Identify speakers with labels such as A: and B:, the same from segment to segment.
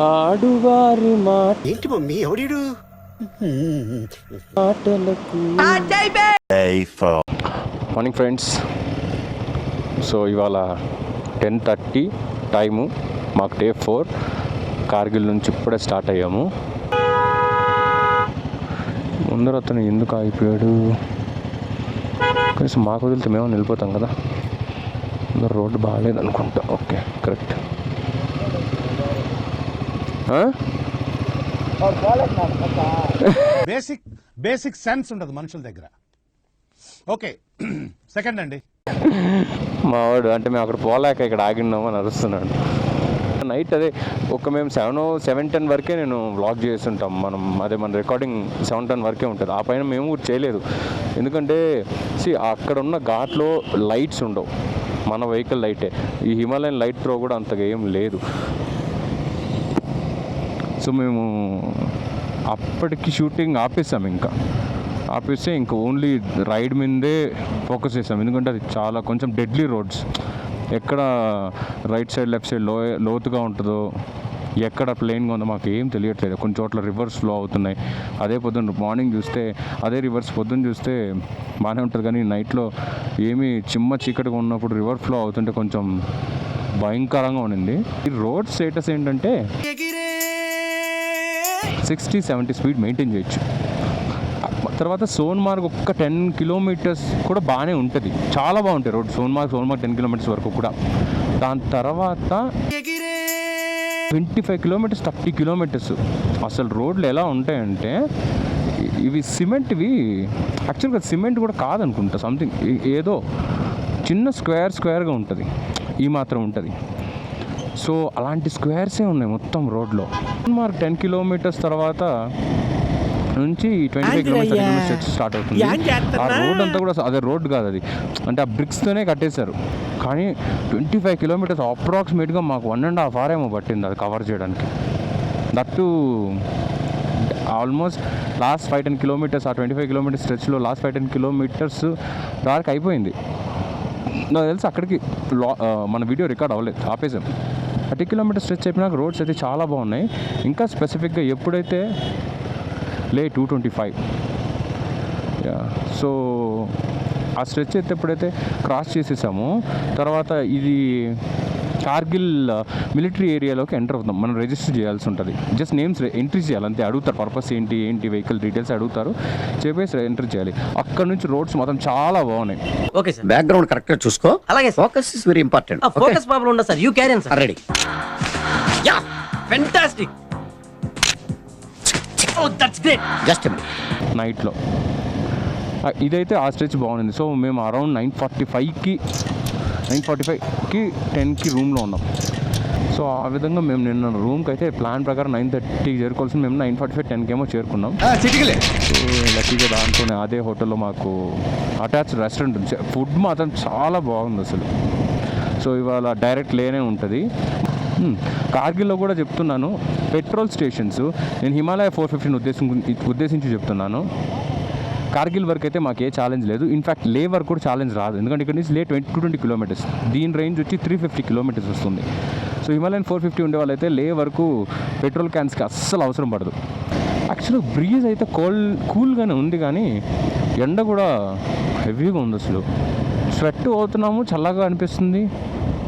A: ఆడువారి
B: ఏంటి మమ్మీ ఎవడీడు
A: మాటలకు. Morning friends. So ఇవాళ 10:30 టైము, మాకు డే 4. కార్గిల్ నుంచి ఇప్పుడే స్టార్ట్ అయ్యాము. ముందర అతను ఎందుకు ఆగిపోయాడు? కనీసం మాకు వదిలితే మేము వెళ్ళిపోతాం కదా. రోడ్డు బాగాలేదు అనుకుంటా. Okay, correct.
C: బేసిక్ సెన్స్ ఉండదు మనుషుల దగ్గర. ఓకే, సెకండ్ అండి.
A: మావాడు అంటే మేము అక్కడ పోలేక ఇక్కడ ఆగిన్నాము అని అరుస్తున్నాడు. నైట్ అదే మేము 7-10 వరకే నేను వ్లాగ్ చేస్తుంటాం. మన రికార్డింగ్ 7-10 వరకే ఉంటుంది. ఆ పైన మేము కూడా చేయలేదు. ఎందుకంటే అక్కడ ఉన్న ఘాట్లో లైట్స్ ఉండవు, మన వెహికల్ లైటే. ఈ హిమాలయన్ లైట్ ప్రో కూడా అంతగా ఏం లేదు. సో మేము అప్పటికి షూటింగ్ ఆపేసాం. ఆపేస్తే ఇంకా ఓన్లీ రైడ్ మీదే ఫోకస్ చేసాం. ఎందుకంటే అది చాలా కొంచెం డెడ్లీ రోడ్స్. ఎక్కడ రైట్ సైడ్ లెఫ్ట్ సైడ్ లోతుగా ఉంటుందో, ఎక్కడ ప్లెయిన్గా ఉందో మాకు ఏం తెలియట్లేదు. కొన్ని చోట్ల రివర్స్ ఫ్లో అవుతున్నాయి. అదే పొద్దున్న మార్నింగ్ చూస్తే అదే రివర్స్, పొద్దున్న చూస్తే బాగానే ఉంటుంది. కానీ నైట్లో ఏమీ చిమ్మ చీకటిగా ఉన్నప్పుడు రివర్స్ ఫ్లో అవుతుంటే కొంచెం భయంకరంగా ఉండింది. ఈ రోడ్ స్టేటస్ ఏంటంటే 60-70 స్పీడ్ మెయింటైన్ చేయొచ్చు. తర్వాత సోన్మార్గ్ ఒక్క 10 కిలోమీటర్స్ కూడా బాగానే ఉంటుంది, చాలా బాగుంటాయి రోడ్. సోన్మార్గ్ 10 కిలోమీటర్స్ వరకు కూడా. దాని తర్వాత 25 కిలోమీటర్స్ 30 కిలోమీటర్స్ అసలు రోడ్లు ఎలా ఉంటాయంటే, ఇవి సిమెంట్వి. యాక్చువల్గా సిమెంట్ కూడా కాదనుకుంటా, సంథింగ్ ఏదో చిన్న స్క్వేర్గా ఉంటుంది, ఈ మాత్రం ఉంటుంది. సో అలాంటి స్క్వేర్సే ఉన్నాయి మొత్తం రోడ్లో. సోన్మార్గ్ 10 కిలోమీటర్స్ తర్వాత నుంచి 25 కిలోమీటర్స్ స్టార్ట్ అవుతుంది. ఆ రోడ్ అంతా కూడా అదే రోడ్ కాదు, అది అంటే ఆ బ్రిక్స్తోనే కట్టేశారు. కానీ 25 కిలోమీటర్స్ అప్రాక్సిమేట్గా మాకు 1.5 hour ఏమో పట్టింది అది కవర్ చేయడానికి. దట్టు ఆల్మోస్ట్ లాస్ట్ 5-10 కిలోమీటర్స్, ఆ 25 కిలోమీటర్స్ స్ట్రెచ్లో లాస్ట్ 5-10 కిలోమీటర్స్ డార్క్ అయిపోయింది. నాకు తెలిసి అక్కడికి మన వీడియో రికార్డ్ అవ్వలేదు, ఆపేసాం. 30 కిలోమీటర్స్ స్ట్రెచ్ అయిపోయినాక రోడ్స్ అయితే చాలా బాగున్నాయి. ఇంకా స్పెసిఫిక్గా ఎప్పుడైతే 225 సో ఆ స్ట్రెచ్ అయితే ఎప్పుడైతే క్రాస్ చేసేసామో తర్వాత ఇది కార్గిల్ మిలిటరీ ఏరియాలోకి ఎంటర్ అవుతాం. మనం రిజిస్టర్ చేయాల్సి ఉంటుంది. జస్ట్ నేమ్స్ ఎంట్రీ చేయాలి అంతే. అడుగుతారు పర్పస్ ఏంటి వెహికల్ డీటెయిల్స్ అడుగుతారు, చెప్పేసి ఎంటర్ చేయాలి. అక్కడ నుంచి రోడ్స్ మొత్తం చాలా బాగున్నాయి.
D: ఓకే సార్,
B: బ్యాక్గ్రౌండ్ కరెక్ట్ చూసుకో.
D: అలాగే
B: focus is very important.
D: Focus problem ఉండదు sir, you carry on sir.
B: Ready.
D: Yeah, fantastic. Oh that's great.
B: Just
A: నైట్లో ఇదైతే ఆ స్ట్రెచ్ బాగుంది. సో మేము అరౌండ్ 9:45కి 10కి రూమ్లో ఉన్నాం. సో ఆ విధంగా మేము నిన్న రూమ్కి అయితే ప్లాన్ ప్రకారం 9:30కి చేరుకోవాల్సి, మేము 9:45 10కి ఏమో చేరుకున్నాం. సో లక్కీగా దాంట్లోనే అదే హోటల్లో మాకు అటాచ్డ్ రెస్టారెంట్ ఉంది. ఫుడ్ మాత్రం చాలా బాగుంది అసలు. సో ఇవాళ డైరెక్ట్ లేనే ఉంటుంది. కార్గిల్లో కూడా చెప్తున్నాను, పెట్రోల్ స్టేషన్స్ నేను హిమాలయ 450 ఉద్దేశించి చెప్తున్నాను. కార్గిల్ వరకు అయితే మాకు ఏ ఛాలెంజ్ లేదు. ఇన్ఫ్యాక్ట్ లే వరకు కూడా ఛాలెంజ్ రాదు. ఎందుకంటే ఇక్కడ నుంచి లే 20 కిలోమీటర్స్, దీని రేంజ్ వచ్చి 350 కిలోమీటర్స్ వస్తుంది. సో హిమాలయన్ 450 ఉండే వాళ్ళైతే లే వరకు పెట్రోల్ క్యాన్స్కి అస్సలు అవసరం పడదు. యాక్చువల్గా బ్రీజ్ అయితే కూల్గానే ఉంది, కానీ ఎండ కూడా హెవీగా ఉంది. అసలు స్వెట్ అవుతున్నాము, చల్లగా అనిపిస్తుంది.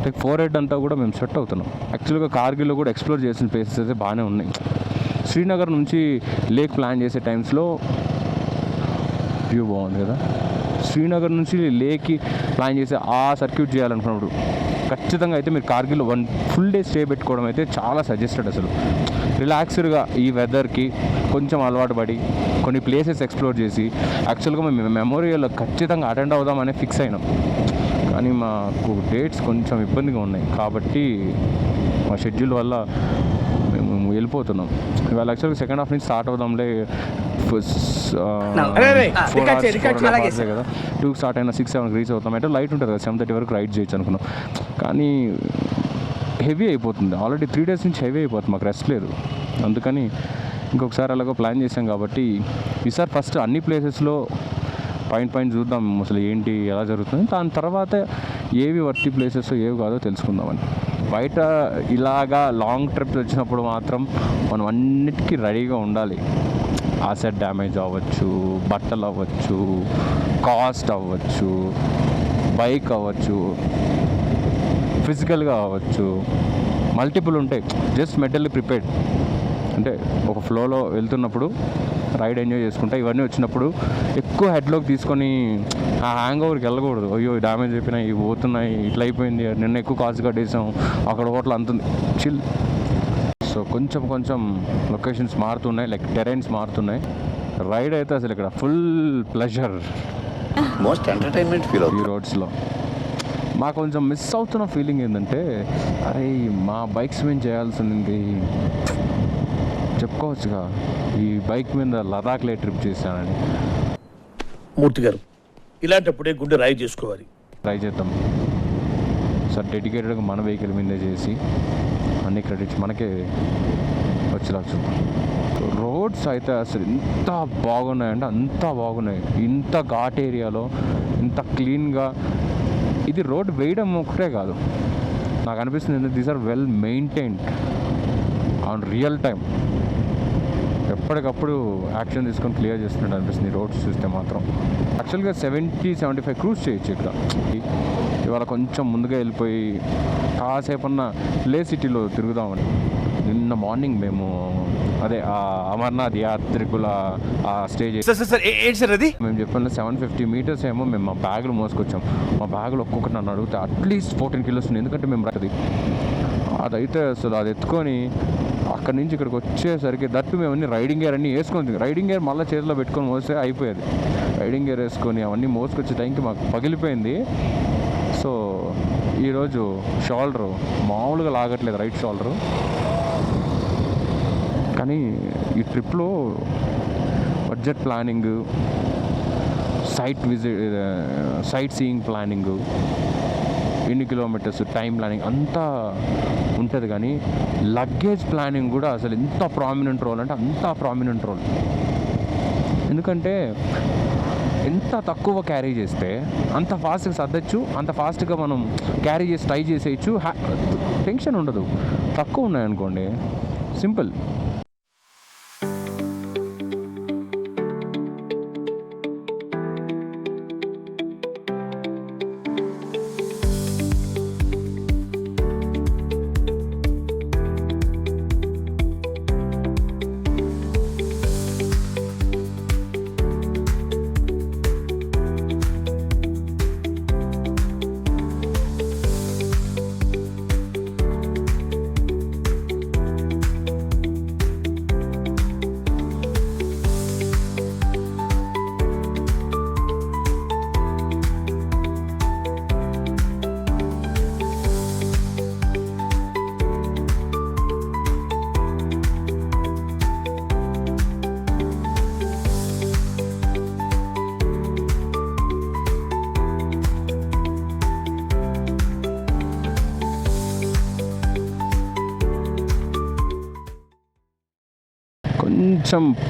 A: లైక్ ఫోర్ హెడ్ అంతా కూడా మేము స్వెట్ అవుతున్నాం. యాక్చువల్గా కార్గిల్లో కూడా ఎక్స్ప్లోర్ చేసిన ప్లేసెస్ అయితే బాగానే ఉన్నాయి. శ్రీనగర్ నుంచి లేక్ ప్లాన్ చేసే టైమ్స్లో వ్యూ బాగుంది కదా. శ్రీనగర్ నుంచి లేక్కి ప్లాన్ చేసి ఆ సర్క్యూట్ చేయాలనుకున్నప్పుడు ఖచ్చితంగా అయితే మీరు కార్గిల్లో 1 full day స్టే పెట్టుకోవడం అయితే చాలా సజెస్టెడ్. అసలు రిలాక్స్డ్గా ఈ వెదర్కి కొంచెం అలవాటు పడి కొన్ని ప్లేసెస్ ఎక్స్ప్లోర్ చేసి యాక్చువల్గా మేము మెమోరియల్ ఖచ్చితంగా అటెండ్ అవుదామని ఫిక్స్ అయినాం. కానీ మాకు డేట్స్ కొంచెం ఇబ్బందిగా ఉన్నాయి కాబట్టి మా షెడ్యూల్ వల్ల మేము వెళ్ళిపోతున్నాం. ఇవాళ యాక్చువల్గా సెకండ్ హాఫ్ నుంచి స్టార్ట్ అవుదాంలే. 4 hours కదా, 2కి స్టార్ట్ అయినా 6-7కి రీచ్ అవుతాం. అంటే లైట్ ఉంటుంది కదా, 7:30 వరకు రైడ్ చేయొచ్చు అనుకున్నాం. కానీ హెవీ అయిపోతుంది. ఆల్రెడీ 3 days నుంచి హెవీ అయిపోతుంది, మాకు రెస్ట్ లేదు. అందుకని ఇంకొకసారి అలాగో ప్లాన్ చేసాం. కాబట్టి ఈసారి ఫస్ట్ అన్ని ప్లేసెస్లో పాయింట్ చూద్దాం అసలు ఏంటి ఎలా జరుగుతుంది. దాని తర్వాత ఏవి వర్తి ప్లేసెస్ ఏవి కాదో తెలుసుకుందామని. బయట ఇలాగా లాంగ్ ట్రిప్స్ వచ్చినప్పుడు మాత్రం మనం అన్నిటికీ రెడీగా ఉండాలి. అసెట్ డ్యామేజ్ అవ్వచ్చు, బట్టలు అవ్వచ్చు, కాస్ట్ అవ్వచ్చు, బైక్ అవ్వచ్చు, ఫిజికల్గా అవ్వచ్చు, మల్టిపుల్ ఉంటాయి. జస్ట్ మెంటల్లీ ప్రిపేర్డ్ అంటే ఒక ఫ్లోలో వెళ్తున్నప్పుడు రైడ్ ఎంజాయ్ చేసుకుంటా. ఇవన్నీ వచ్చినప్పుడు ఎక్కువ హెడ్లోకి తీసుకొని ఆ హ్యాంగ్ ఓవర్కి వెళ్ళకూడదు. అయ్యో డ్యామేజ్ అయిపోయినాయి, ఇవి పోతున్నాయి, ఇట్లా అయిపోయింది, నిన్న ఎక్కువ కాస్ట్ కట్టేసాం, అక్కడ హోటల్ అంతుంది, చిల్. సో కొంచెం లొకేషన్స్ మారుతున్నాయి, లైక్ టెరైన్స్ మారుతున్నాయి. రైడ్ అయితే అసలు ఇక్కడ full pleasure
B: most entertainment feel
A: ఈ
B: అవుతుంది.
A: రోడ్స్లో. మాకు కొంచెం మిస్ అవుతున్న ఫీలింగ్ ఏంటంటే, అరే మా బైక్స్ మీద చేయాల్సింది చెప్పుకోవచ్చుగా, ఈ బైక్ మీద లదాఖ్లే ట్రిప్ చేశానని.
E: మూర్తి గారు, ఇలాంటప్పుడే గుండె రాయి చేసుకోవాలి.
A: ట్రై చేద్దాం సార్. డెడికేటెడ్గా మన వెహికల్ మీదే చేసి అన్ని క్రెడిట్స్ మనకే వచ్చేలా చూద్దాం. రోడ్స్ అయితే అసలు ఇంత బాగున్నాయంటే అంత బాగున్నాయి. ఇంత ఘాట్ ఏరియాలో ఇంత క్లీన్గా. ఇది రోడ్ వేయడం ఒకటే కాదు, నాకు అనిపిస్తుంది these are well maintained on real time. ఎప్పటికప్పుడు యాక్షన్ తీసుకొని క్లియర్ చేస్తున్నట్టు అనిపిస్తుంది రోడ్స్ చూస్తే మాత్రం. యాక్చువల్గా 70-75 క్రూజ్ చేయొచ్చు ఇక్కడ. ఇవాళ కొంచెం ముందుగా వెళ్ళిపోయి కాసేపన్న లే సిటీలో తిరుగుదామని. నిన్న మార్నింగ్ మేము అదే అమర్నాథ్ యాత్రికుల ఆ స్టేజ్ మేము చెప్పిన 750 మీటర్స్ ఏమో మేము మా బ్యాగులు మోసుకొచ్చాం. మా బ్యాగులు ఒక్కొక్కటి నన్ను అడిగితే అట్లీస్ట్ 14 కిలోస్ ఉంది, ఎందుకంటే మేము రాదు అదైతే అసలు అది ఎత్తుకొని అక్కడి నుంచి ఇక్కడికి వచ్చేసరికి దట్టు మేము అన్ని రైడింగ్ గేర్ అన్నీ వేసుకొని, రైడింగ్ గేర్ మళ్ళీ చేతిలో పెట్టుకొని మోస్తే అయిపోయేది. రైడింగ్ గేర్ వేసుకొని అవన్నీ మోసుకొచ్చే టైంకి మాకు పగిలిపోయింది. సో ఈరోజు షోల్డరు మామూలుగా లాగట్లేదు, రైట్ షోల్డరు. కానీ ఈ ట్రిప్లో budget planning, sight seeing planning, ఎన్ని కిలోమీటర్స్, టైం ప్లానింగ్ అంతా ఉంటుంది. కానీ లగేజ్ ప్లానింగ్ కూడా అసలు ఎంత ప్రామినెంట్ రోల్ అంటే అంత ప్రామినెంట్ రోల్. ఎందుకంటే ఎంత తక్కువ క్యారీ చేస్తే అంత ఫాస్ట్గా సర్దచ్చు, అంత ఫాస్ట్గా మనం క్యారీ చేసి ట్రై చేసేయచ్చు, టెన్షన్ ఉండదు. తక్కువ ఉన్నాయనుకోండి, సింపుల్.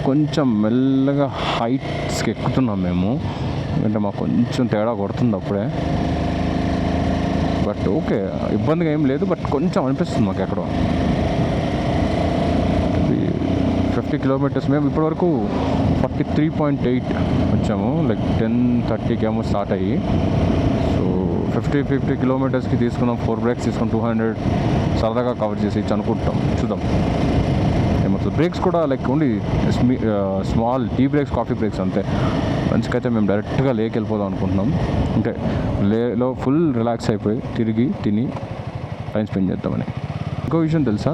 A: కొంచెం మెల్లగా హైట్స్కి ఎక్కుతున్నాం మేము, ఎందుకంటే మాకు కొంచెం తేడా కొడుతుంది అప్పుడే. బట్ ఓకే, ఇబ్బందిగా ఏం లేదు, బట్ కొంచెం అనిపిస్తుంది మాకు ఎక్కడో. 50 కిలోమీటర్స్ మేము ఇప్పటివరకు 43.8 వచ్చాము, లైక్ 10:30కి ఏమో స్టార్ట్ అయ్యి. సో 50 కిలోమీటర్స్కి తీసుకున్నాం, 4 బ్రేక్స్ తీసుకుని 200 సరదాగా కవర్ చేసి అనుకుంటాం. చూద్దాం ఏమవుతుంది. బ్రేక్స్ కూడా like only small tea breaks, coffee breaks అంతే. లంచ్కి అయితే మేము డైరెక్ట్గా లేకి వెళ్ళిపోదాం అనుకుంటున్నాం. అంటే లేలో ఫుల్ రిలాక్స్ అయిపోయి తిరిగి తిని టైం స్పెండ్ చేద్దామని. ఇంకో విషయం తెలుసా,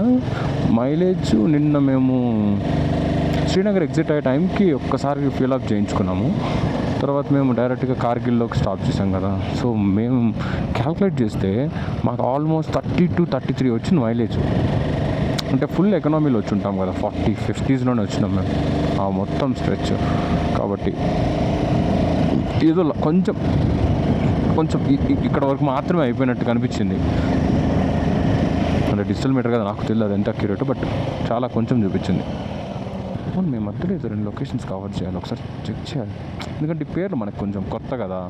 A: మైలేజ్ నిన్న మేము శ్రీనగర్ ఎగ్జిట్ అయ్యే టైంకి ఒక్కసారి ఫిల్ అప్ చేయించుకున్నాము. తర్వాత మేము డైరెక్ట్గా కార్గిల్లోకి స్టాప్ చేసాం కదా. సో మేము క్యాల్కులేట్ చేస్తే మాకు ఆల్మోస్ట్ 32-33 వచ్చింది మైలేజ్. అంటే ఫుల్ ఎకనామీలో వచ్చి ఉంటాం కదా, 40-50స్లోనే వచ్చినాం మేము ఆ మొత్తం స్ట్రెచ్. కాబట్టి ఏదో కొంచెం ఇక్కడ వరకు మాత్రమే అయిపోయినట్టు కనిపించింది. అంటే డిజిటల్ మీటర్ కదా, నాకు తెలియదు ఎంత అక్యురేట్, బట్ చాలా కొంచెం చూపించింది. మేము మధ్యలో 2 లొకేషన్స్ కవర్ చేయాలి, ఒకసారి చెక్ చేయాలి. ఎందుకంటే ఈ పేర్లు మనకు కొంచెం కొత్త కదా,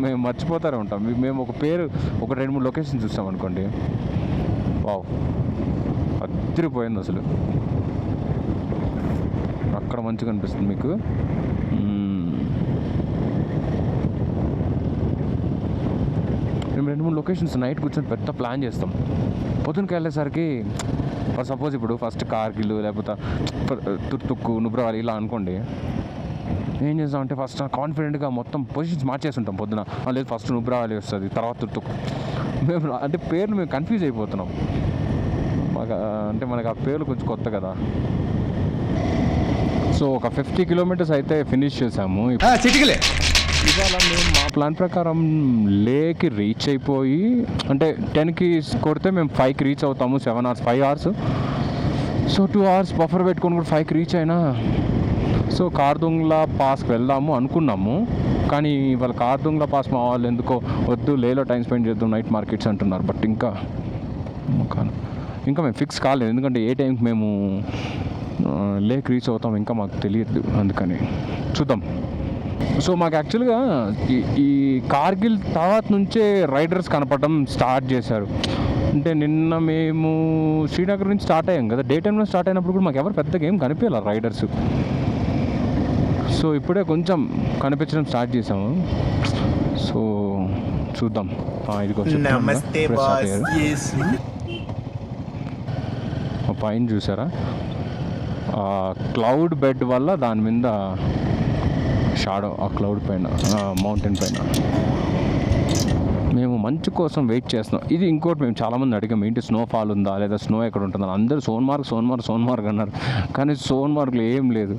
A: మేము మర్చిపోతారే ఉంటాం. మేము ఒక పేరు ఒక 2-3 లొకేషన్స్ చూస్తాం అనుకోండి, వావ్, అదిరిపోయింది అసలు. అక్కడ మంచిగా అనిపిస్తుంది మీకు. మేము 2-3 లొకేషన్స్ నైట్ కూర్చొని పెద్ద ప్లాన్ చేస్తాం. పొద్దునకి వెళ్ళేసరికి ఫర్ సపోజ్ ఇప్పుడు ఫస్ట్ కార్గిల్ లేకపోతే తుర్తుక్కు నుబ్రావాలి ఇలా అనుకోండి, ఏం చేస్తామంటే ఫస్ట్ కాన్ఫిడెంట్గా మొత్తం పొజిషన్స్ మార్చేసి ఉంటాం పొద్దున. లేదు ఫస్ట్ నుబ్రావాలి వస్తుంది, తర్వాత తుర్తుక్కు. మేము అంటే పేర్లు మేము కన్ఫ్యూజ్ అయిపోతున్నాం. మనకు ఆ పేర్లు కొంచెం కొత్త కదా. సో ఒక 50 కిలోమీటర్స్ అయితే ఫినిష్ చేసాము. ఇవాళ మేము మా ప్లాన్ ప్రకారం లేకి రీచ్ అయిపోయి, అంటే 10కి కొడితే మేము 5కి రీచ్ అవుతాము. 7 hours 5 hours. So 2 hours buffer పెట్టుకొని కూడా 5కి రీచ్ అయినా. సో కార్దుంగ్లా పాస్కి వెళ్దాము అనుకున్నాము, కానీ వాళ్ళ కార్దుంగ్లా పాస్ మా వాళ్ళు ఎందుకో వద్దు, లేలో టైం స్పెండ్ చేద్దాం నైట్ మార్కెట్స్ అంటున్నారు. బట్ ఇంకా మేము ఫిక్స్ కాలేదు, ఎందుకంటే ఏ టైంకి మేము లేక్ రీచ్ అవుతాం ఇంకా మాకు తెలియదు, అందుకని చూద్దాం. సో మాకు యాక్చువల్గా ఈ కార్గిల్ తర్వాత నుంచే రైడర్స్ కనపడడం స్టార్ట్ చేశారు. అంటే నిన్న మేము శ్రీనగర్ నుంచి స్టార్ట్ అయ్యాం కదా, డే టైంలో స్టార్ట్ అయినప్పుడు కూడా మాకు ఎవరు పెద్దగా ఏం కనిపించాలి రైడర్స్. సో ఇప్పుడే కొంచెం కనిపించడం స్టార్ట్ చేసాము. సో చూద్దాం. పైన చూసారా క్లౌడ్ బెడ్ వల్ల దాని మీద షాడో, ఆ క్లౌడ్ పైన మౌంటైన్ పైన మేము మంచు కోసం వెయిట్ చేస్తున్నాం. ఇది ఇంకోటి మేము చాలామంది అడిగాము, ఏంటి స్నోఫాల్ ఉందా లేదా స్నో ఎక్కడ ఉంటుందని. అందరూ సోన్మార్గ్ అన్నారు, కానీ సోన్మార్గ్లో ఏం లేదు.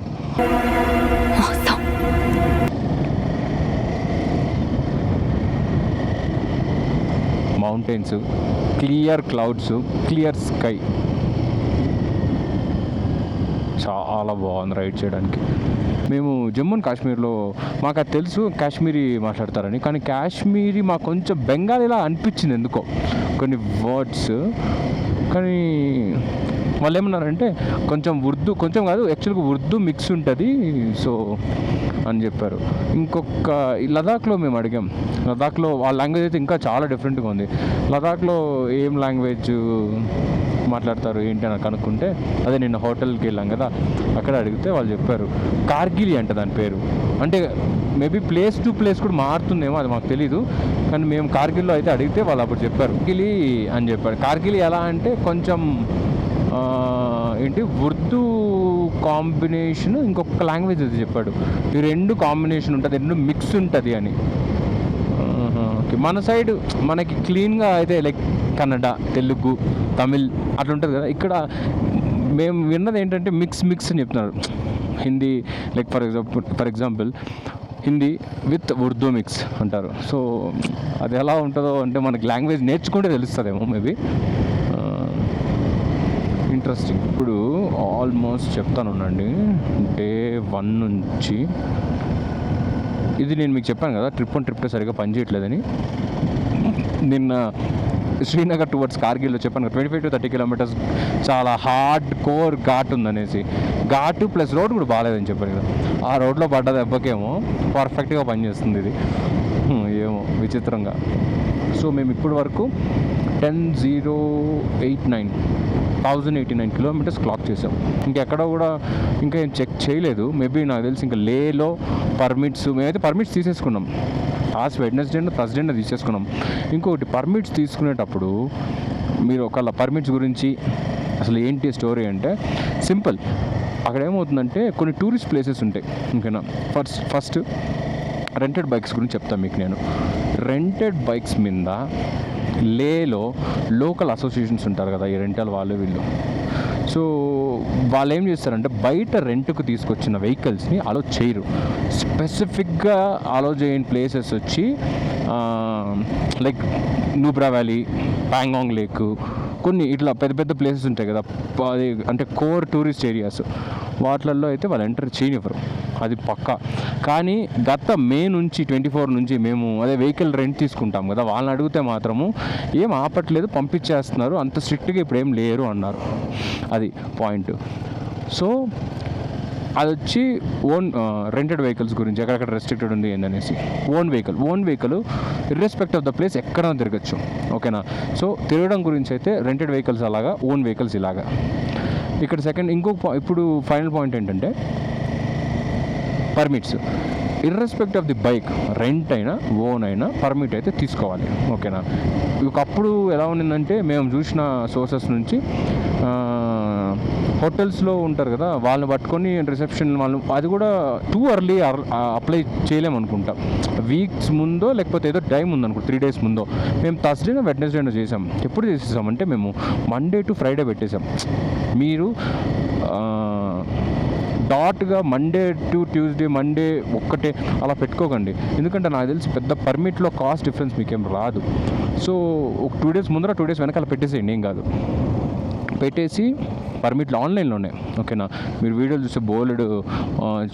A: Mountains, clear clouds, clear sky, చాలా బాగుంది రైడ్ చేయడానికి. మేము జమ్మూ అండ్ కాశ్మీర్లో మాకు అది తెలుసు కాశ్మీరీ మాట్లాడతారని, కానీ కాశ్మీరీ మాకు కొంచెం బెంగాలీలా అనిపించింది ఎందుకో కొన్ని వర్డ్స్. కానీ వాళ్ళు ఏమన్నారంటే కొంచెం ఉర్దూ, కొంచెం కాదు యాక్చువల్గా ఉర్దూ మిక్స్ ఉంటుంది సో అని చెప్పారు. ఇంకొక లదాఖ్లో మేము అడిగాం, లదాఖ్లో వాళ్ళ లాంగ్వేజ్ అయితే ఇంకా చాలా డిఫరెంట్గా ఉంది. లదాఖ్లో ఏం లాంగ్వేజ్ మాట్లాడతారు ఏంటి అని కనుక్కుంటే, అదే నిన్న హోటల్కి వెళ్ళాం కదా అక్కడ అడిగితే వాళ్ళు చెప్పారు కార్గిలి అంట దాని పేరు. అంటే మేబీ ప్లేస్ టు ప్లేస్ కూడా మారుతుందేమో, అది మాకు తెలీదు. కానీ మేము కార్గిల్లో అయితే అడిగితే వాళ్ళు అప్పుడు చెప్పారు కార్గిలి అని చెప్పారు. కార్గిలి ఎలా అంటే కొంచెం ఏంటి ఉర్దూ కాంబినేషన్ ఇంకొక లాంగ్వేజ్ అది చెప్పాడు. ఈ రెండు కాంబినేషన్ ఉంటుంది, రెండు మిక్స్ ఉంటుంది అని. మన సైడ్ మనకి క్లీన్గా అయితే లైక్ కన్నడ, తెలుగు, తమిళ్ అట్లా ఉంటుంది కదా. ఇక్కడ మేము విన్నది ఏంటంటే మిక్స్ అని చెప్తున్నారు. Hindi like for example Hindi with Urdu mix అంటారు. సో అది ఎలా ఉంటుందో అంటే మనకి లాంగ్వేజ్ నేర్చుకుంటే తెలుస్తుందేమో మేబీ. ఇంట్రెస్టింగ్. ఇప్పుడు ఆల్మోస్ట్ చెప్తానుండండి, డే 1 నుంచి ఇది నేను మీకు చెప్పాను కదా ట్రిప్ సరిగ్గా పనిచేయట్లేదని. నిన్న శ్రీనగర్ టువర్డ్స్ కార్గిల్లో చెప్పాను కదా 25 to 30 kilometers చాలా హార్డ్ కోర్ ఘాట్ ఉందనేసి. ఘాటు ప్లస్ రోడ్ కూడా బాగాలేదని చెప్పాను కదా. ఆ రోడ్లో పడ్డ దెబ్బకేమో పర్ఫెక్ట్గా పనిచేస్తుంది ఇది, ఏమో విచిత్రంగా. సో మేము ఇప్పటి వరకు 1089 kilometers క్లాక్ చేసాం. ఇంకెక్కడ కూడా ఇంకా ఏం చెక్ చేయలేదు. మేబీ నాకు తెలిసి ఇంకా లేలో పర్మిట్స్, మేమైతే పర్మిట్స్ తీసేసుకున్నాం. లాస్ట్ వెడ్నెస్డే థర్స్డే తీసేసుకున్నాం. ఇంకొకటి పర్మిట్స్ తీసుకునేటప్పుడు మీరు ఒకళ్ళ పర్మిట్స్ గురించి అసలు ఏంటి స్టోరీ అంటే సింపుల్. అక్కడ ఏమవుతుందంటే కొన్ని టూరిస్ట్ ప్లేసెస్ ఉంటాయి. ఓకేనా, ఫస్ట్ రెంటెడ్ బైక్స్ గురించి చెప్తాను మీకు నేను. రెంటెడ్ బైక్స్ మీద లేలో లోకల్ అసోసియేషన్స్ ఉంటారు కదా, ఈ రెంటల్ వాళ్ళు వీళ్ళు. సో వాళ్ళు ఏం చేస్తారంటే బయట రెంట్కు తీసుకొచ్చిన వెహికల్స్ని అలో చేయరు. స్పెసిఫిక్గా అలో చేయని ప్లేసెస్ వచ్చి like Nubra valley, Pangong lake, కొన్ని ఇట్లా పెద్ద ప్లేసెస్ ఉంటాయి కదా, అది అంటే కోర్ టూరిస్ట్ ఏరియాస్. వాటిల్లో అయితే వాళ్ళు ఎంటర్ చేయనివ్వరు, అది పక్కా. కానీ గత మే నుంచి 24 నుంచి మేము అదే వెహికల్ రెంట్ తీసుకుంటాం కదా, వాళ్ళని అడిగితే మాత్రము ఏం ఆపట్లేదు, పంపించేస్తున్నారు, అంత స్ట్రిక్ట్గా ఇప్పుడు ఏం లేరు అన్నారు. అది పాయింట్. సో అది వచ్చి ఓన్ రెంటెడ్ వెహికల్స్ గురించి ఎక్కడెక్కడ రెస్ట్రిక్టెడ్ ఉంది ఏందనేసి. Own vehicle irrespective of the place ఎక్కడైనా తిరగచ్చు, ఓకేనా. సో తిరగడం గురించి అయితే రెంటెడ్ వెహికల్స్ అలాగా, ఓన్ వెహికల్స్ ఇలాగా. ఇక్కడ సెకండ్ ఇప్పుడు ఫైనల్ పాయింట్ ఏంటంటే permits. Irrespective of the bike, rent అయినా ఓన్ అయినా పర్మిట్ అయితే తీసుకోవాలి, ఓకేనా. ఒకప్పుడు ఎలా ఉండిందంటే మేము చూసిన సోర్సెస్ నుంచి హోటల్స్లో ఉంటారు కదా, వాళ్ళని పట్టుకొని రిసెప్షన్ వాళ్ళు, అది కూడా టూ అర్లీ అప్లై చేయలేమనుకుంటా. వీక్స్ ముందో లేకపోతే ఏదో టైం ఉందనుకో, 3 days ముందో. మేము థర్స్డేనో వెడ్నెస్డేనో చేసాం. ఎప్పుడు చేసేసామంటే మేము మండే టు ఫ్రైడే పెట్టేసాం. మీరు డాట్గా మండే టు ట్యూస్డే, మండే ఒక్కటే అలా పెట్టుకోకండి. ఎందుకంటే నాకు తెలిసి పెద్ద పర్మిట్లో కాస్ట్ డిఫరెన్స్ మీకేం రాదు. సో ఒక 2 days ముందర 2 days వెనకాల పెట్టేసేయండి, ఏం కాదు. పెట్టేసి పర్మిట్లు ఆన్లైన్లోనే, ఓకేనా. మీరు వీడియోలు చూస్తే బోలెడు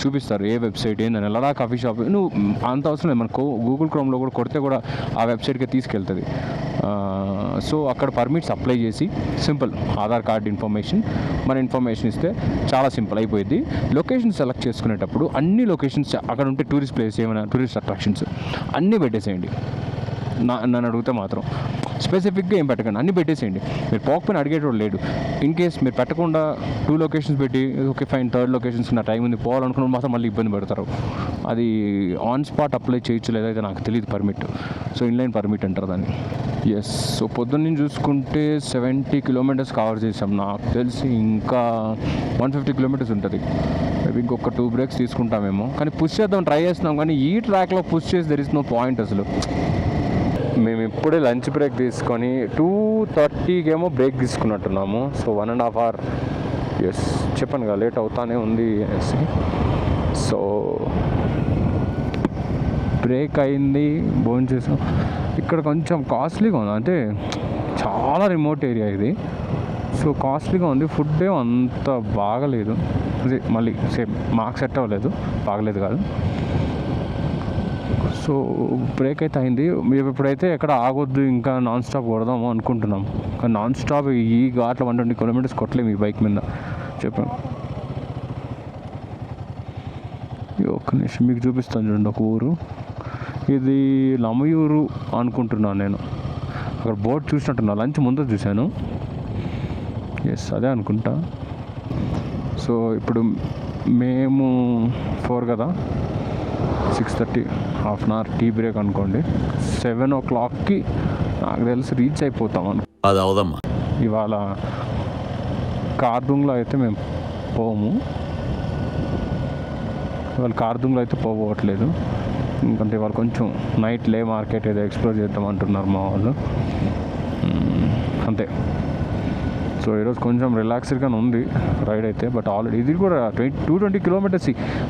A: చూపిస్తారు ఏ వెబ్సైట్ ఏందని. లడా కాఫీ షాప్ నువ్వు అంత అవసరం లేదు, మనకు గూగుల్ క్రోమ్లో కూడా కొడితే కూడా ఆ వెబ్సైట్కి తీసుకెళ్తుంది. సో అక్కడ పర్మిట్స్ అప్లై చేసి సింపుల్ ఆధార్ కార్డ్ ఇన్ఫర్మేషన్, మన ఇన్ఫర్మేషన్ ఇస్తే చాలా సింపుల్ అయిపోయింది. లొకేషన్ సెలెక్ట్ చేసుకునేటప్పుడు అన్ని లొకేషన్స్ అక్కడ ఉంటే టూరిస్ట్ ప్లేస్, ఏమైనా టూరిస్ట్ అట్రాక్షన్స్ అన్నీ పెట్టేసేయండి. నన్ను అడిగితే మాత్రం స్పెసిఫిక్గా ఏం పెట్టకండి, అన్నీ పెట్టేసేయండి. మీరు పోకపోయినా అడిగేటోడు లేడు. ఇన్ కేస్ మీరు పెట్టకుండా 2 locations పెట్టి ఓకే ఫైన్ 3rd locations నా టైం ఉంది పోవాలనుకున్న మాత్రం మళ్ళీ ఇబ్బంది పెడతారు. అది ఆన్ స్పాట్ అప్లై చేయొచ్చు లేదైతే నాకు తెలియదు పర్మిట్. సో ఇన్లైన్ పర్మిట్ అంటారు దాన్ని. ఎస్. సో పొద్దున్న చూసుకుంటే 70 kilometers కవర్ చేసాం. నాకు తెలిసి ఇంకా 150 kilometers ఉంటుంది. మేబీ ఇంకొక 2 breaks తీసుకుంటామేమో. కానీ పుష్ చేద్దాం ట్రై చేస్తున్నాం, కానీ ఈ ట్రాక్లో పుష్ చేసి దెర్ ఇస్ నో పాయింట్ అసలు. మేము ఇప్పుడే లంచ్ బ్రేక్ తీసుకొని 2:30కి ఏమో బ్రేక్ తీసుకున్నట్టున్నాము. So 1.5 hour. ఎస్, చెప్పాను కదా లేట్ అవుతానే ఉంది అనేసి. సో బ్రేక్ అయింది, భోజనం చేసాం. ఇక్కడ కొంచెం కాస్ట్లీగా ఉంది, అంటే చాలా రిమోట్ ఏరియా ఇది. సో కాస్ట్లీగా ఉంది. ఫుడ్ ఏమో అంత బాగలేదు. అదే మళ్ళీ సేమ్ మాకు సెట్ అవ్వలేదు, బాగలేదు కాదు. సో బ్రేక్ అయితే అయింది. మేము ఇప్పుడైతే ఎక్కడ ఆగొద్దు, ఇంకా నాన్ స్టాప్ కొడదాము అనుకుంటున్నాం. కానీ నాన్ స్టాప్ ఈ ఘాట్లో 120 kilometers కొట్టలేము ఈ బైక్ మీద, చెప్పాను. ఒక్క నిమిషం మీకు చూపిస్తాను చూడండి ఒక ఊరు. ఇది లమయూరు అనుకుంటున్నాను నేను. అక్కడ బోర్డు చూసినట్టున్నా, లంచ్ ముందు చూశాను. ఎస్ అదే అనుకుంటా. సో ఇప్పుడు మేము 4 కదా, 6:30, half an hour tea break అనుకోండి. 7 o'clockకి నాకు తెలిసి రీచ్ అయిపోతాం
B: అది అవదమ్మా.
A: ఇవాళ కార్దుంగ్లో అయితే మేము పోము, ఇవాళ కార్దుంగ్లో అయితే పోవట్లేదు. ఎందుకంటే ఇవాళ కొంచెం నైట్ లే మార్కెట్ ఏదో ఎక్స్ప్లోర్ చేద్దాం అంటున్నారు మా వాళ్ళు, అంతే. సో ఈరోజు కొంచెం రిలాక్స్డ్గానే ఉంది రైడ్ అయితే. బట్ ఆల్రెడీ ఇది కూడా 220 kilometers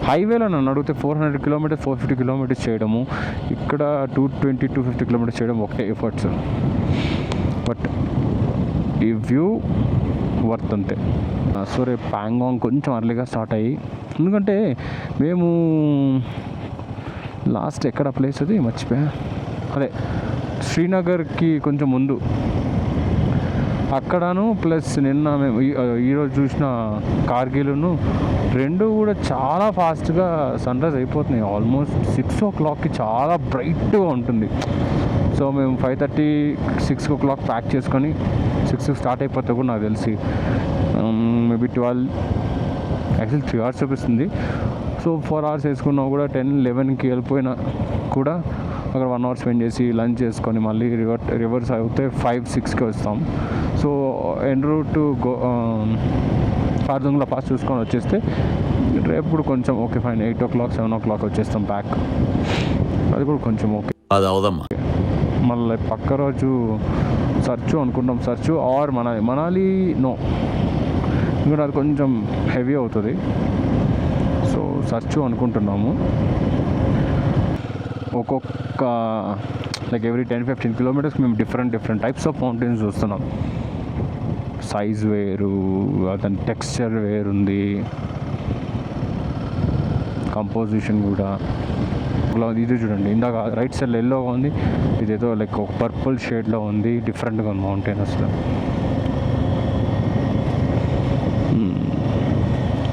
A: హైవేలో నన్ను అడిగితే 400 kilometers 450 kilometers చేయడము, ఇక్కడ 220-250 kilometers చేయడం ఒకటే ఎఫర్ట్స్. బట్ ఈ వ్యూ వర్త్ అంతే. సో రేపు ప్యాంగాంగ్ కొంచెం అర్లీగా స్టార్ట్ అయ్యి, ఎందుకంటే మేము లాస్ట్ ఎక్కడ ప్లేస్ అది మర్చిపోయా, అదే శ్రీనగర్కి కొంచెం ముందు అక్కడను, ప్లస్ నిన్న మేము ఈరోజు చూసిన కార్గిల్ను, రెండు కూడా చాలా ఫాస్ట్గా సన్ రైజ్ అయిపోతున్నాయి. ఆల్మోస్ట్ 6 o'clockకి చాలా బ్రైట్గా ఉంటుంది. సో మేము 5:30-6 o'clock ప్యాక్ చేసుకొని 6కి స్టార్ట్ అయిపోతే కూడా నాకు తెలిసి మేబీ 12, యాక్చువల్లీ 3 hours చూపిస్తుంది. సో 4 hours వేసుకున్నా కూడా 10-11కి వెళ్ళిపోయినా కూడా అక్కడ 1 hour స్పెండ్ చేసి లంచ్ చేసుకొని మళ్ళీ రివర్స్ అయితే 5-6కి వస్తాం. సో ఎన్ రూట్ కార్దుంగ్లో పాస్ చూసుకొని వచ్చేస్తే రేపు కొంచెం ఓకే ఫైన్ 8 o'clock 7 o'clock వచ్చేస్తాం ప్యాక్. అది కూడా కొంచెం ఓకే,
B: అది అవదమ్మా.
A: మళ్ళీ పక్క రోజు సర్చు అనుకుంటాం, సర్చు ఆర్ మనాలి నో, ఎందుకంటే అది కొంచెం హెవీ అవుతుంది. సో సర్చు అనుకుంటున్నాము. ఒక్కొక్క లైక్ ఎవ్రీ 10-15 kilometers మేము డిఫరెంట్ టైప్స్ ఆఫ్ మౌంటైన్స్ చూస్తున్నాం. సైజ్ వేరు, దాని టెక్స్చర్ వేరుంది, కంపోజిషన్ కూడా. ఇది చూడండి, ఇందాక రైట్ సైడ్ ఎల్లోగా ఉంది, ఇదేదో లైక్ ఒక పర్పుల్ షేడ్లో ఉంది, డిఫరెంట్గా ఉంది మౌంటైన్ అసలు.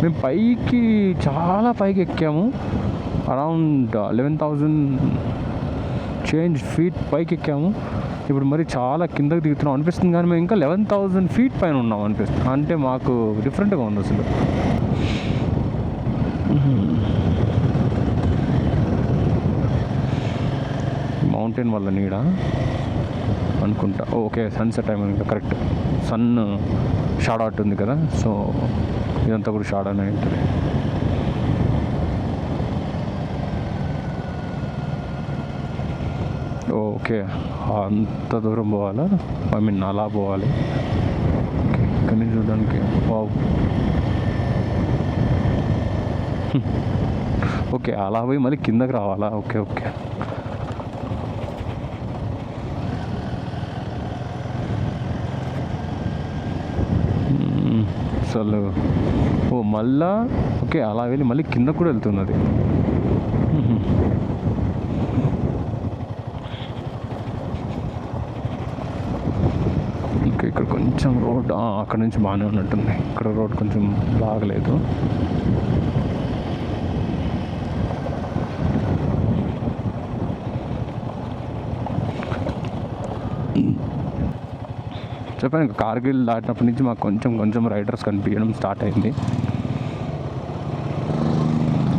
A: మేము పైకి చాలా పైకి ఎక్కాము, అరౌండ్ 11,000 చేంజ్ ఫీట్ పైకి ఎక్కాము. ఇప్పుడు మరి చాలా కిందకి దిగుతున్నాం అనిపిస్తుంది, కానీ మేము ఇంకా 11,000 ఫీట్ పైన ఉన్నాం అనిపిస్తుంది. అంటే మాకు డిఫరెంట్గా ఉంది అసలు. మౌంటైన్ వల్ల నీడ అనుకుంటా. ఓకే, సన్సెట్ టైం ఇంకా కరెక్ట్. సన్ షాడో అవుట్ ఉంది కదా, సో ఇదంతా కూడా షాడోనే ఉంటుంది. ఓకే, అంత దూరం పోవాలా? ఐ మీన్ అలా పోవాలి. ఓకే, ఇక్కడి నుంచి చూడడానికి వావ్. ఓకే, అలా పోయి మళ్ళీ కిందకి రావాలా? Okay okay. అసలు మళ్ళా ఓకే, అలా వెళ్ళి మళ్ళీ కింద కూడా వెళ్తున్నది. ఇంకా ఇక్కడ కొంచెం రోడ్ అక్కడ నుంచి బాగానే ఉన్నట్టుంది. ఇక్కడ రోడ్ కొంచెం బాగలేదు. చెప్పాను, ఇంకా కార్గిల్ దాటినప్పటి నుంచి మాకు కొంచెం కొంచెం రైడర్స్ కనిపించడం స్టార్ట్ అయింది.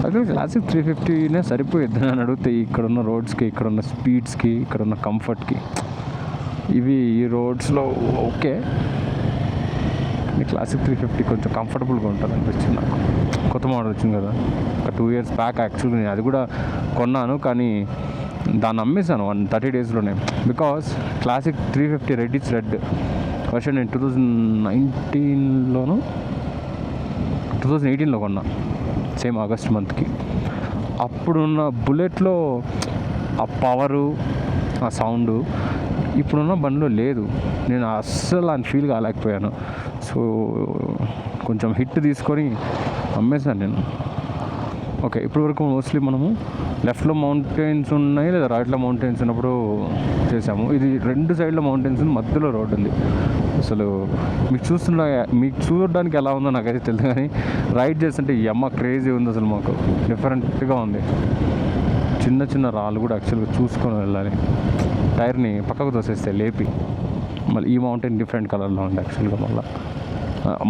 A: అక్కడ క్లాసిక్ 350నే సరిపోయిద్ది అని అడిగితే, ఇక్కడున్న రోడ్స్కి, ఇక్కడున్న స్పీడ్స్కి, ఇక్కడున్న కంఫర్ట్కి ఇవి ఈ రోడ్స్లో ఓకే. క్లాసిక్ 350 కొంచెం కంఫర్టబుల్గా ఉంటుంది అనిపించింది నాకు. కొత్త మోడల్ వచ్చింది కదా, ఒక 2 years బ్యాక్ యాక్చువల్లీ నేను అది కూడా కొన్నాను, కానీ దాన్ని అమ్మేశాను 30 daysలోనే. Because classic 350 red it's red version నేను 2018లో కొన్నా, సేమ్ ఆగస్ట్ మంత్కి. అప్పుడున్న బుల్లెట్లో ఆ పవరు, ఆ సౌండు ఇప్పుడున్న బండిలో లేదు. నేను అస్సలు అని ఫీల్ కాలేకపోయాను. సో కొంచెం హిట్ తీసుకొని అమ్మేశాను నేను. ఓకే, ఇప్పటివరకు మోస్ట్లీ మనము లెఫ్ట్లో మౌంటైన్స్ ఉన్నాయి లేదా రైట్లో మౌంటైన్స్ ఉన్నప్పుడు చేసాము. ఇది 2 సైడ్లో మౌంటైన్స్, మధ్యలో రోడ్ ఉంది. అసలు మీకు చూడడానికి ఎలా ఉందో నాకైతే తెలియదు, కానీ రైడ్ చేస్తుంటే ఎమ్మ క్రేజీ ఉంది అసలు. మాకు డిఫరెంట్గా ఉంది. చిన్న చిన్న రాళ్ళు కూడా యాక్చువల్గా చూసుకొని వెళ్ళాలి. టైర్ని పక్కకు తోసేస్తే లేపి మళ్ళీ ఈ మౌంటైన్ డిఫరెంట్ కలర్లో ఉంది యాక్చువల్గా.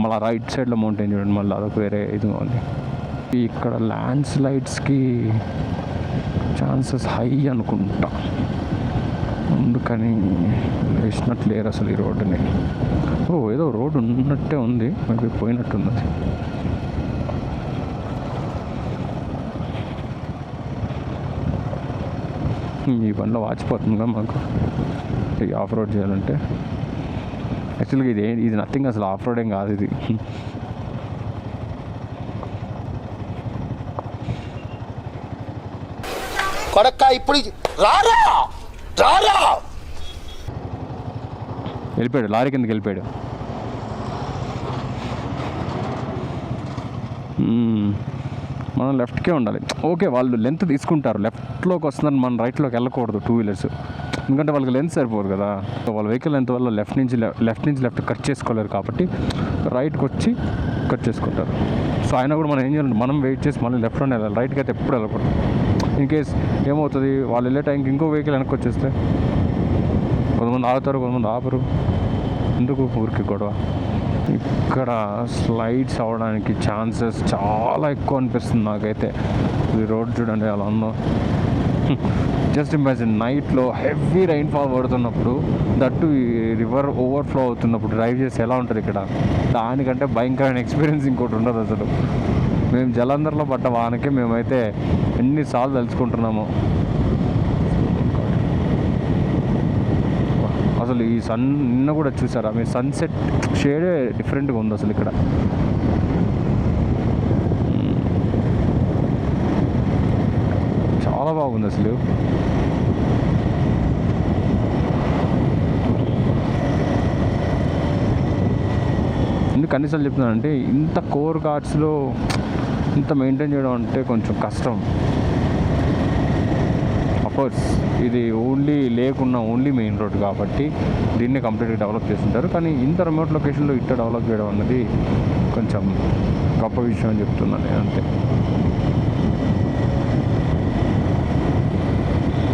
A: మళ్ళీ రైట్ సైడ్లో మౌంటైన్ చూడండి, మళ్ళీ అదొక వేరే ఇదిగా ఉంది. ఇక్కడ ల్యాండ్ స్లైడ్స్కి ఛాన్సెస్ హై అనుకుంటా, అందుకని వేసినట్టు లేరు అసలు ఈ రోడ్డుని. ఏదో రోడ్డు ఉన్నట్టే ఉంది, మేబీ పోయినట్టుంది. ఈ బండిలో వాచిపోతుందిగా మాకు ఈ ఆఫ్ రోడ్ చేయాలంటే. యాక్చువల్గా ఇది నథింగ్, అసలు ఆఫ్ రోడ్ ఏం కాదు ఇది.
E: కొడక్క ఇప్పుడు రారా రారా
A: వెళ్ళిపోయాడు, లారీ కిందకి వెళ్ళిపోయాడు. మనం లెఫ్ట్కే ఉండాలి. ఓకే, వాళ్ళు లెంత్ తీసుకుంటారు, లెఫ్ట్లోకి వస్తున్నారు, మనం రైట్లోకి వెళ్ళకూడదు 2 wheelers, ఎందుకంటే వాళ్ళకి లెంత్ సరిపోదు కదా. సో వాళ్ళ వెహికల్ లెంత్ వల్ల లెఫ్ట్ నుంచి లెఫ్ట్ కట్ చేసుకోలేరు, కాబట్టి రైట్కి వచ్చి కట్ చేసుకుంటారు. సో అయినా కూడా మనం ఏం చేయాలంటే మనం వెయిట్ చేసి మళ్ళీ లెఫ్ట్లోనే వెళ్ళాలి, రైట్కి అయితే ఎప్పుడు వెళ్ళకూడదు. ఇన్ కేస్ ఏమవుతుంది, వాళ్ళు వెళ్ళే టైంకి ఇంకో వెహికల్ వెనక్కి వచ్చేస్తే కొంతమంది ఆగుతారు, కొంతమంది ఆపరు, ఎందుకు ఊరికి గొడవ. ఇక్కడ స్లైడ్స్ అవ్వడానికి ఛాన్సెస్ చాలా ఎక్కువ అనిపిస్తుంది నాకైతే. ఈ రోడ్ చూడండి అలా ఉందో. జస్ట్ ఇమాజిన్ నైట్లో హెవీ రైన్ఫాల్ పడుతున్నప్పుడు, దట్టు ఈ రివర్ ఓవర్ఫ్లో అవుతున్నప్పుడు డ్రైవ్ చేసి ఎలా ఉంటుంది ఇక్కడ, దానికంటే భయంకరమైన ఎక్స్పీరియన్స్ ఇంకోటి ఉండదు అసలు. మేము జలంధర్లో పడ్డ వానకే మేమైతే ఎన్నిసార్లు తలుచుకుంటున్నాము. అసలు ఈ నిన్న కూడా చూసారా మీ సన్సెట్ షేడే డిఫరెంట్గా ఉంది అసలు ఇక్కడ. చాలా బాగుంది అసలు. ఎందుకు అన్నిసార్లు చెప్తున్నానంటే, ఇంత కోర్ ఘాట్స్లో ఇంత మెయింటైన్ చేయడం అంటే కొంచెం కష్టం. కోర్స్ ఇది ఓన్లీ లేకున్న ఓన్లీ మెయిన్ రోడ్ కాబట్టి దీన్ని కంప్లీట్గా డెవలప్ చేస్తుంటారు. కానీ ఇంత రిమోట్ లొకేషన్లో ఇట్లా డెవలప్ చేయడం అన్నది కొంచెం గొప్ప విషయం అని చెప్తున్నాను నేను అంతే.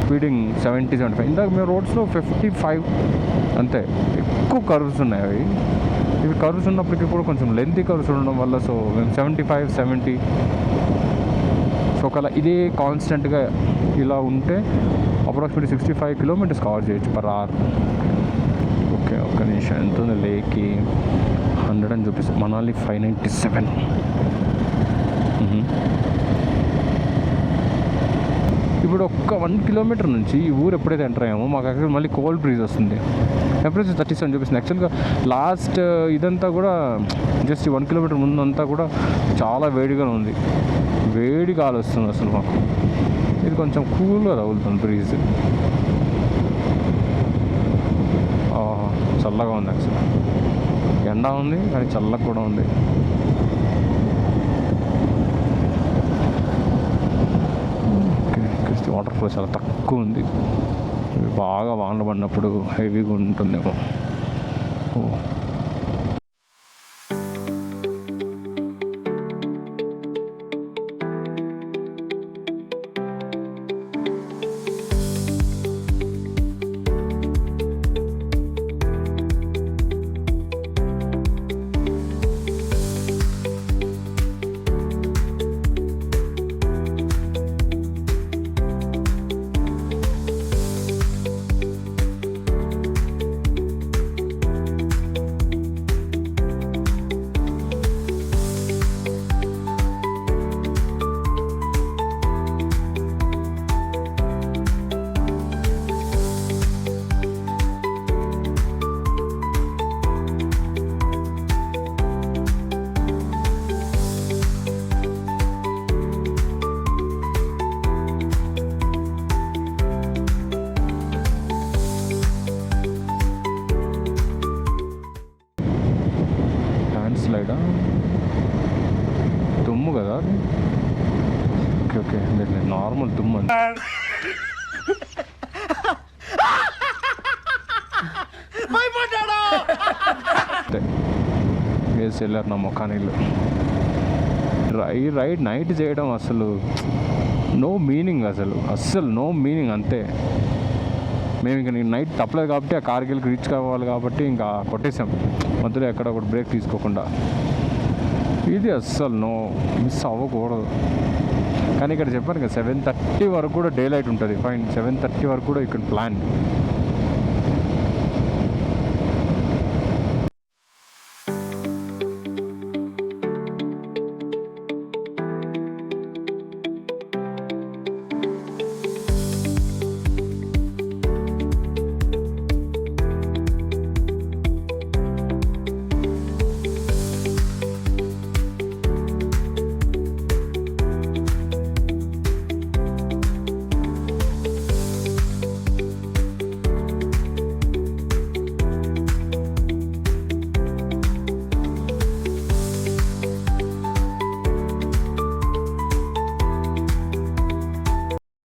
A: స్పీడింగ్ 70-75. ఇందాక మేము రోడ్స్లో 55 అంతే. ఎక్కువ కర్వ్స్ ఉన్నాయి అవి. ఇవి కర్వ్స్ ఉన్నప్పటికీ కూడా కొంచెం లెంతీ కర్వ్స్ ఉండడం వల్ల సో మేము 75-70. సో ఒకవేళ ఇదే కాన్స్టెంట్గా ఇలా ఉంటే అప్రాక్సిమేట్లీ 65 కిలోమీటర్స్ కవర్ చేయొచ్చు పర్ అవర్. ఓకే, ఒక్క నిమిషం ఎంత ఉంది లేకి 100 అని చూపిస్తుంది. మనాలి 597. ఇప్పుడు ఒక్క 1 కిలోమీటర్ నుంచి ఈ ఊరు ఎప్పుడైతే ఎంటర్ అయ్యామో మాకు అక్కడ మళ్ళీ కోల్డ్ బ్రీజ్ వస్తుంది. టెంపరేచర్ 37 చూపిస్తుంది. యాక్చువల్గా లాస్ట్ ఇదంతా కూడా జస్ట్ 1 కిలోమీటర్ ముందు అంతా కూడా చాలా వేడిగా ఉంది. వేడి గాలి వస్తుంది అసలు మాకు. ఇది కొంచెం కూల్గా తగులుతుంది బ్రీజ్. చల్లగా ఉంది. యాక్చువల్ ఎండ ఉంది కానీ చల్లగా కూడా ఉంది. వాటర్ ఫ్లో చాలా తక్కువ ఉంది. బాగా వానలు పడినప్పుడు హెవీగా ఉంటుందేమో. స్లైడా దుమ్ము కదా అది. ఓకే ఓకే, నార్మల్ దుమ్ము అండి. వేసి వెళ్ళారు నా ముఖానీళ్ళు. రైడ్ నైట్ చేయడం అసలు నో మీనింగ్, అస్సలు నో మీనింగ్. అంతే, మేము ఇంక నైట్ తప్పలేదు కాబట్టి ఆ కార్గిల్కి రీచ్ కావాలి కాబట్టి ఇంకా కొట్టేసాం మధ్యలో ఎక్కడ ఒకటి బ్రేక్ తీసుకోకుండా. ఇది అస్సలు నో మిస్ అవ్వకూడదు. కానీ ఇక్కడ చెప్పాను కదా 7:30 వరకు కూడా డే లైట్ ఉంటుంది. ఫైన్, 7:30 వరకు కూడా ఇక్కడ ప్లాన్.